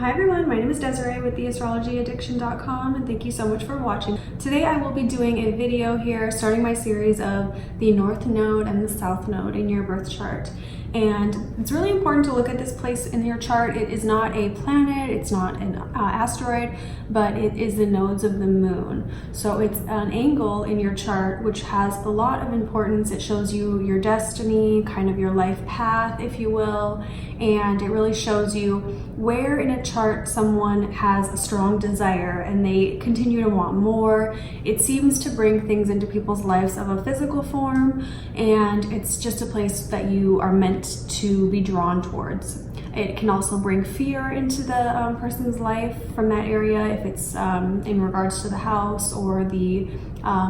Hi everyone, my name is Desiree with theastrologyaddiction.com and thank you so much for watching. Today I will be doing a video here starting my series of the North Node and the South Node in your birth chart. And it's really important to look at this place in your chart. It is not a planet, it's not an asteroid, but it is the nodes of the moon. So it's an angle in your chart which has a lot of importance. It shows you your destiny, kind of your life path, if you will, and it really shows you where in a chart someone has a strong desire and they continue to want more. It seems to bring things into people's lives of a physical form, and it's just a place that you are meant to be drawn towards. It can also bring fear into the person's life from that area if it's in regards to the house or the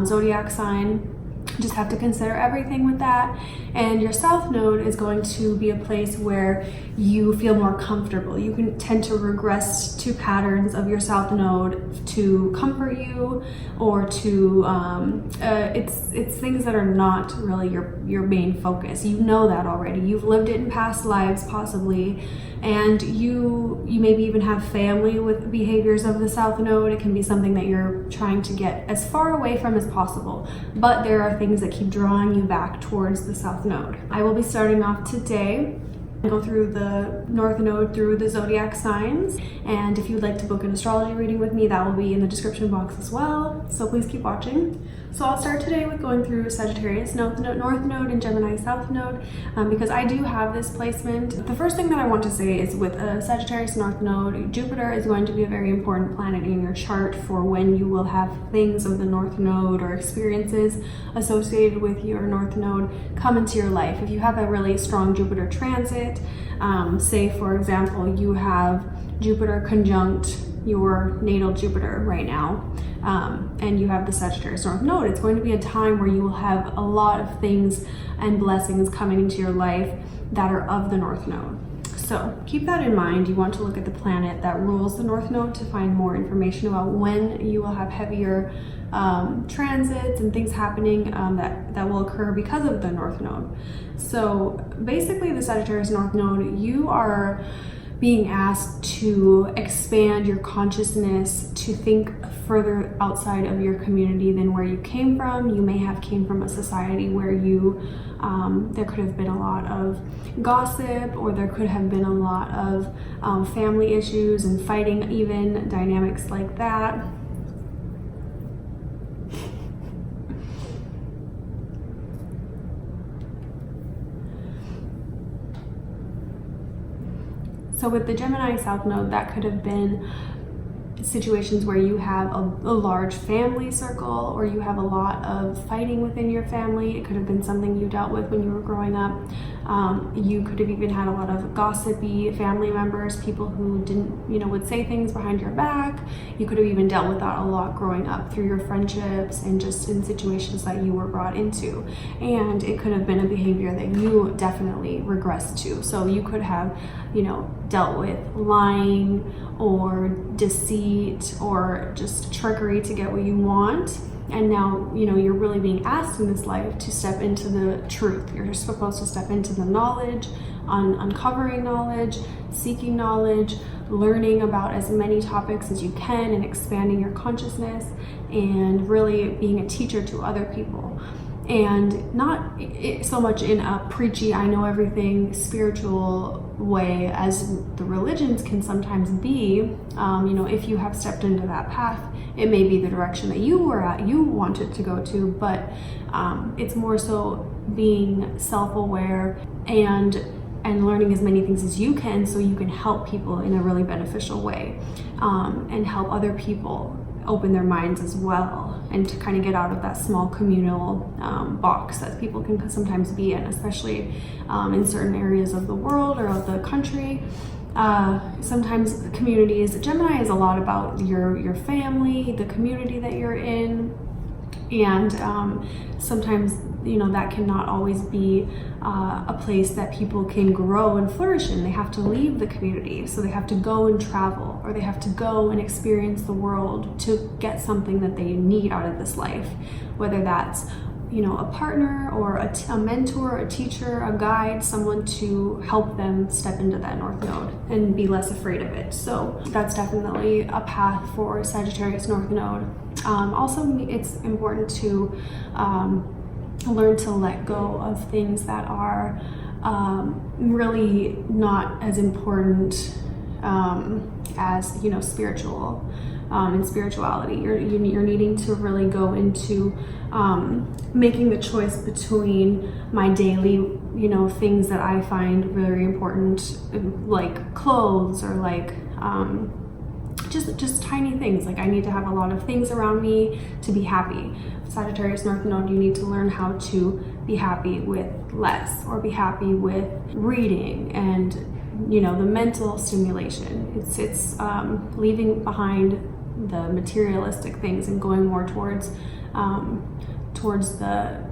zodiac sign. Just have to consider everything with that. And your South Node is going to be a place where you feel more comfortable. You can tend to regress to patterns of your South Node to comfort you, or to it's things that are not really your main focus. You know that already. You've lived it in past lives possibly, and you maybe even have family with behaviors of the South Node. It can be something that you're trying to get as far away from as possible, but there are things that keep drawing you back towards the South Node. I will be starting off today and go through the North Node through the zodiac signs, and if you'd like to book an astrology reading with me, that will be in the description box as well, so please keep watching. So I'll start today with going through Sagittarius North Node and Gemini South Node, because I do have this placement. The first thing that I want to say is with a Sagittarius North Node, Jupiter is going to be a very important planet in your chart for when you will have things of the North Node or experiences associated with your North Node come into your life. If you have a really strong Jupiter transit, say for example you have Jupiter conjunct your natal Jupiter right now, and you have the Sagittarius North Node, it's going to be a time where you will have a lot of things and blessings coming into your life that are of the North Node. So keep that in mind. You want to look at the planet that rules the North Node to find more information about when you will have heavier transits and things happening that will occur because of the North Node. So basically the Sagittarius North Node, you are being asked to expand your consciousness, to think further outside of your community than where you came from. You may have came from a society where you there could have been a lot of gossip, or there could have been a lot of family issues and fighting, even dynamics like that. So with the Gemini South Node, that could have been situations where you have a large family circle, or you have a lot of fighting within your family. It could have been something you dealt with when you were growing up. You could have even had a lot of gossipy family members, people who didn't, would say things behind your back. You could have even dealt with that a lot growing up through your friendships and just in situations that you were brought into. And it could have been a behavior that you definitely regressed to. So you could have, dealt with lying or deceit or just trickery to get what you want. And now, you're really being asked in this life to step into the truth. You're supposed to step into the knowledge, uncovering knowledge, seeking knowledge, learning about as many topics as you can, and expanding your consciousness, and really being a teacher to other people. And not so much in a preachy, I know everything spiritual way as the religions can sometimes be. If you have stepped into that path, it may be the direction that you wanted to go to, but it's more so being self-aware and learning as many things as you can, so you can help people in a really beneficial way, and help other people open their minds as well, and to kind of get out of that small communal box that people can sometimes be in, especially in certain areas of the world or of the country. Sometimes communities, Gemini is a lot about your family, the community that you're in, and sometimes that cannot always be a place that people can grow and flourish in. They have to leave the community, so they have to go and travel, or they have to go and experience the world to get something that they need out of this life, whether that's you know, a partner or a mentor, a teacher, a guide, someone to help them step into that North Node and be less afraid of it. So that's definitely a path for Sagittarius North Node. Also, it's important to learn to let go of things that are really not as important as, you know, spiritual and spirituality. You're needing to really go into making the choice between my daily, you know, things that I find very important, like clothes, or like just tiny things. Like I need to have a lot of things around me to be happy. Sagittarius North Node, you need to learn how to be happy with less, or be happy with reading and, you know, the mental stimulation. It's leaving behind the materialistic things and going more towards the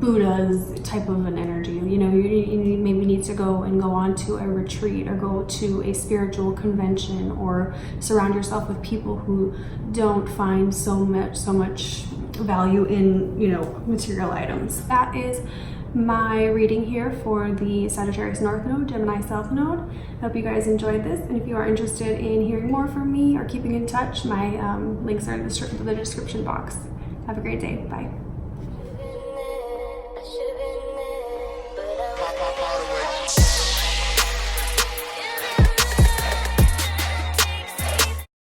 Buddha's type of an energy. You know, you maybe need to go on to a retreat, or go to a spiritual convention, or surround yourself with people who don't find so much value in, you know, material items. That is my reading here for the Sagittarius North Node, Gemini South Node. I hope you guys enjoyed this, and if you are interested in hearing more from me or keeping in touch, my links are in the description box. Have a great day. Bye.